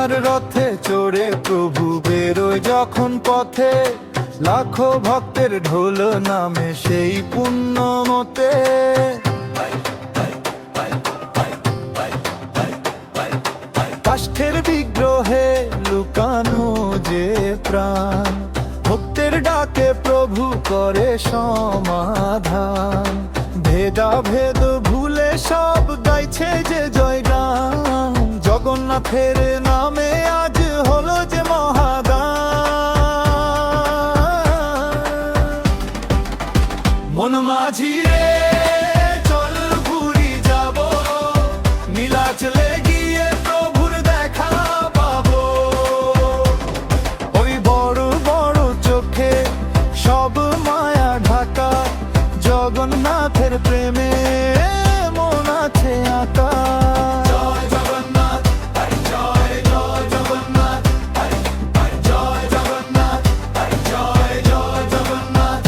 সোনার রথে চড়ে প্রভু বেরোয় যখন পথে, লাখো ভক্তের ঢোল নামে সেই পুণ্য মতে। কাষ্ঠের বিগ্রহে লুকানো যে প্রাণ, ভক্তের ডাকে প্রভু করে সমাধান। ভেদা ভেদ ভুলে সব গাইছে যে জয়গান, জগন্নাথের নামে আজ হলো যে মহাদান। মন মাঝি রে চল ঘুরি যাব, নীলাচলে গিয়ে প্রভুর দেখা পাবো। ওই বড় বড় চোখে সব মায়া ঢাকা, জগন্নাথের প্রেমে মন আছে আঁকা। জয় জগন্নাথ, জয় জয় জগন্নাথ, জয় জগন্নাথ, জয় জয় জগন্নাথ।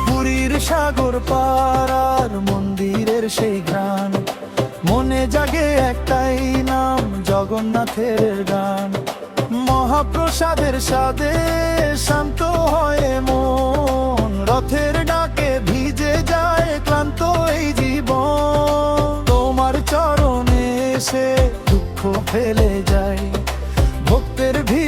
পুরীর সাগর পাড়ার মন্দিরের সেই গান, মনে জাগে একটাই নাম জগন্নাথের গান। মহাপ্রসাদের স্বাদে শান্ত হয় মন, রথের ডাকে ভিজে যায় ক্লান্ত এই জীবন। তোমার চরণে এসে দুঃখ ফেলে যায়, ভক্তের ভিড়